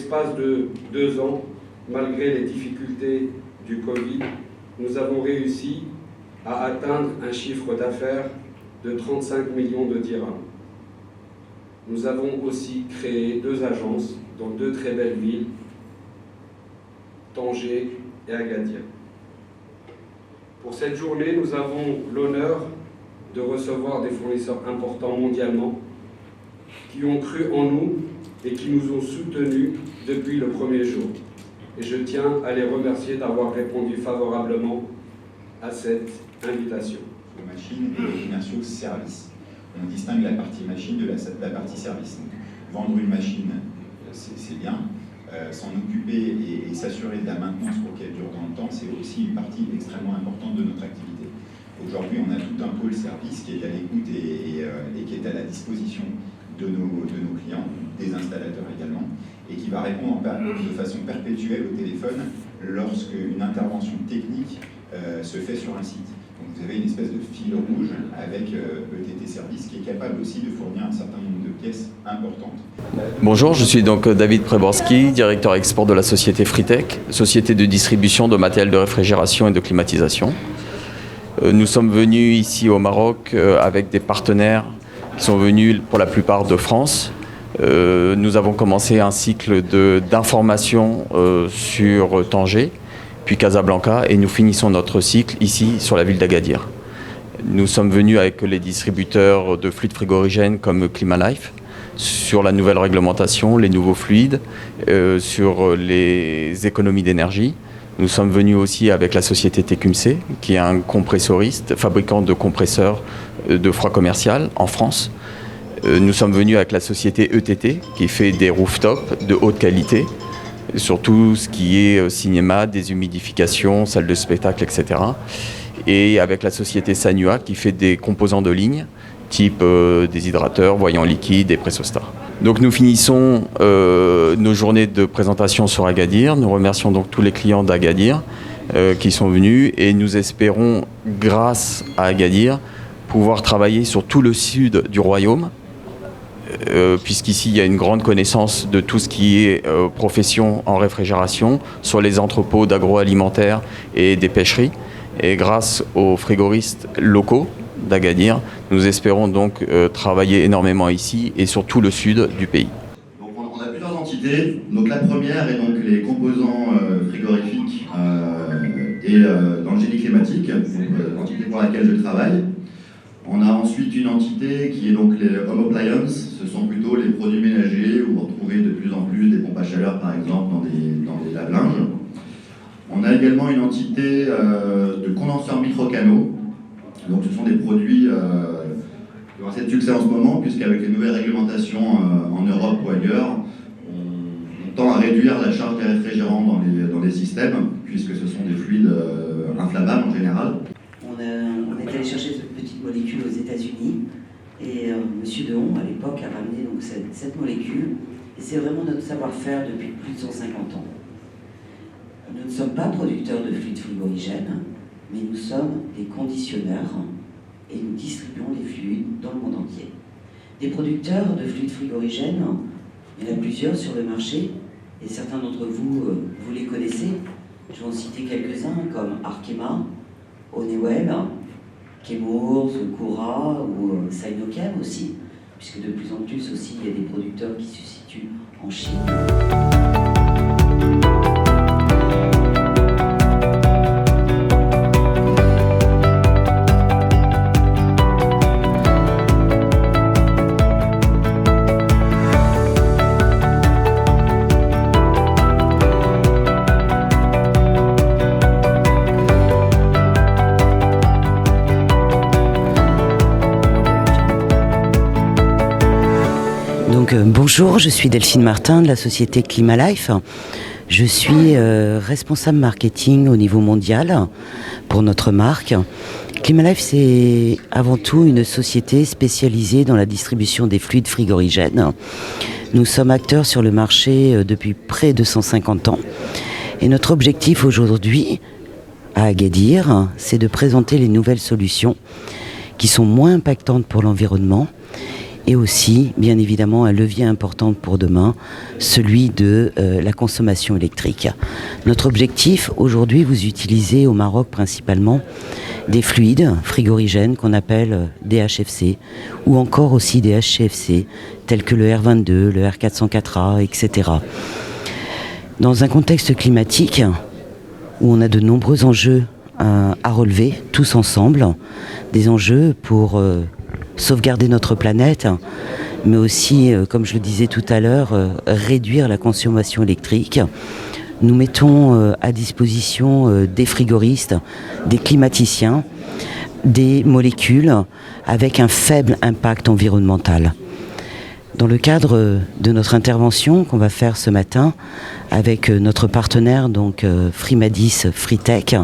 l'espace de 2 ans, malgré les difficultés du Covid, nous avons réussi à atteindre un chiffre d'affaires de 35 millions de dirhams. Nous avons aussi créé 2 agences dans 2 très belles villes, Tanger et Agadir. Pour cette journée, nous avons l'honneur de recevoir des fournisseurs importants mondialement qui ont cru en nous et qui nous ont soutenus depuis le premier jour. Et je tiens à les remercier d'avoir répondu favorablement à cette invitation. Machines et les commerciaux services. On distingue la partie machine de la partie service. Donc, vendre une machine, c'est bien. S'en occuper et s'assurer de la maintenance pour qu'elle dure dans le temps, c'est aussi une partie extrêmement importante de notre activité. Aujourd'hui, on a tout un pôle service qui est à l'écoute et qui est à la disposition de nos clients, des installateurs également, et qui va répondre de façon perpétuelle au téléphone lorsque une intervention technique se fait sur un site. Donc vous avez une espèce de fil rouge avec ETT Service qui est capable aussi de fournir un certain nombre de pièces importantes. Bonjour, je suis donc David Przeborski, directeur export de la société Fritech, société de distribution de matériel de réfrigération et de climatisation. Nous sommes venus ici au Maroc avec des partenaires qui sont venus pour la plupart de France. Nous avons commencé un cycle d'information sur Tanger, puis Casablanca, et nous finissons notre cycle ici sur la ville d'Agadir. Nous sommes venus avec les distributeurs de fluides frigorigènes comme Climalife, sur la nouvelle réglementation, les nouveaux fluides, sur les économies d'énergie. Nous sommes venus aussi avec la société Tecumseh, qui est un compressoriste, fabricant de compresseurs de froid commercial en France. Nous sommes venus avec la société ETT, qui fait des rooftops de haute qualité, sur tout ce qui est cinéma, déshumidification, salle de spectacle, etc. Et avec la société Sanua, qui fait des composants de ligne, type déshydrateurs, voyants liquides et pressostats. Donc nous finissons nos journées de présentation sur Agadir. Nous remercions donc tous les clients d'Agadir qui sont venus, et nous espérons, grâce à Agadir, pouvoir travailler sur tout le sud du royaume, puisqu'ici il y a une grande connaissance de tout ce qui est profession en réfrigération, sur les entrepôts d'agroalimentaire et des pêcheries. Et grâce aux frigoristes locaux d'Agadir, nous espérons donc travailler énormément ici et sur tout le sud du pays. Donc on a plusieurs entités. Donc la première est donc les composants frigorifiques et dans le génie climatique, l'entité pour laquelle je travaille. On a ensuite une entité qui est donc les home appliances. Ce sont plutôt les produits ménagers où vous retrouvez de plus en plus des pompes à chaleur par exemple dans des lave-linges. On a également une entité de condenseurs micro-canaux. Donc ce sont des produits qui ont assez de succès en ce moment, puisqu'avec les nouvelles réglementations en Europe ou ailleurs, on tend à réduire la charge des réfrigérants dans les systèmes, puisque ce sont des fluides inflammables en général. On est allé chercher cette petite molécule aux États-Unis, et M. Dehon, à l'époque, a ramené donc cette molécule, et c'est vraiment notre savoir-faire depuis plus de 150 ans. Nous ne sommes pas producteurs de fluides frigorigènes, mais nous sommes des conditionneurs et nous distribuons les fluides dans le monde entier. Des producteurs de fluides frigorigènes, il y en a plusieurs sur le marché, et certains d'entre vous, vous les connaissez. Je vais en citer quelques-uns, comme Arkema, Honeywell, Chemours, Cura ou Sinochem aussi, puisque de plus en plus aussi il y a des producteurs qui se situent en Chine. Bonjour, je suis Delphine Martin de la société Climalife. Je suis responsable marketing au niveau mondial pour notre marque. Climalife, c'est avant tout une société spécialisée dans la distribution des fluides frigorigènes. Nous sommes acteurs sur le marché depuis près de 150 ans. Et notre objectif aujourd'hui, à Agadir, c'est de présenter les nouvelles solutions qui sont moins impactantes pour l'environnement et aussi, bien évidemment, un levier important pour demain, celui de la consommation électrique. Notre objectif, aujourd'hui, vous utilisez au Maroc principalement des fluides frigorigènes qu'on appelle DHFC, ou encore aussi des HCFC, tels que le R22, le R404A, etc. Dans un contexte climatique où on a de nombreux enjeux à relever, tous ensemble, des enjeux pour sauvegarder notre planète, mais aussi, comme je le disais tout à l'heure, réduire la consommation électrique. Nous mettons à disposition des frigoristes, des climaticiens, des molécules avec un faible impact environnemental. Dans le cadre de notre intervention qu'on va faire ce matin avec notre partenaire donc Frimadis Fritech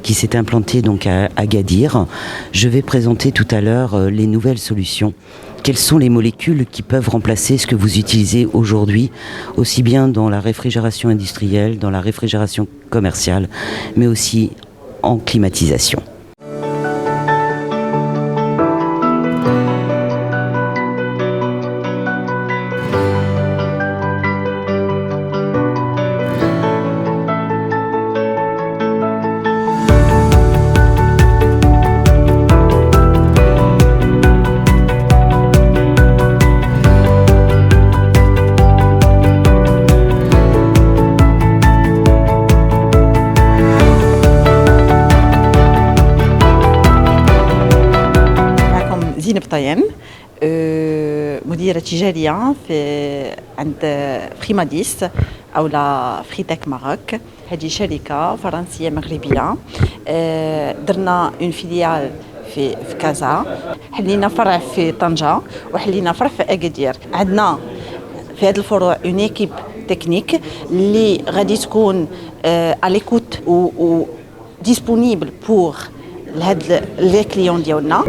qui s'est implanté donc à Agadir, je vais présenter tout à l'heure les nouvelles solutions. Quelles sont les molécules qui peuvent remplacer ce que vous utilisez aujourd'hui, aussi bien dans la réfrigération industrielle, dans la réfrigération commerciale, mais aussi en climatisation. زينب طيم مديرة تجارية في عند فريماديس أو لا فريتك ماروك. هذه شركة فرنسية مغربية. درنا اون فيليال في كازا، حلينا فرع في طنجة وحلينا فرع في أكادير. عندنا في هذه الفروع اون ايكيب تكنيك اللي غادي تكون على ليكوت و ديسپونيبل بور لهاد لي كليون ديالنا.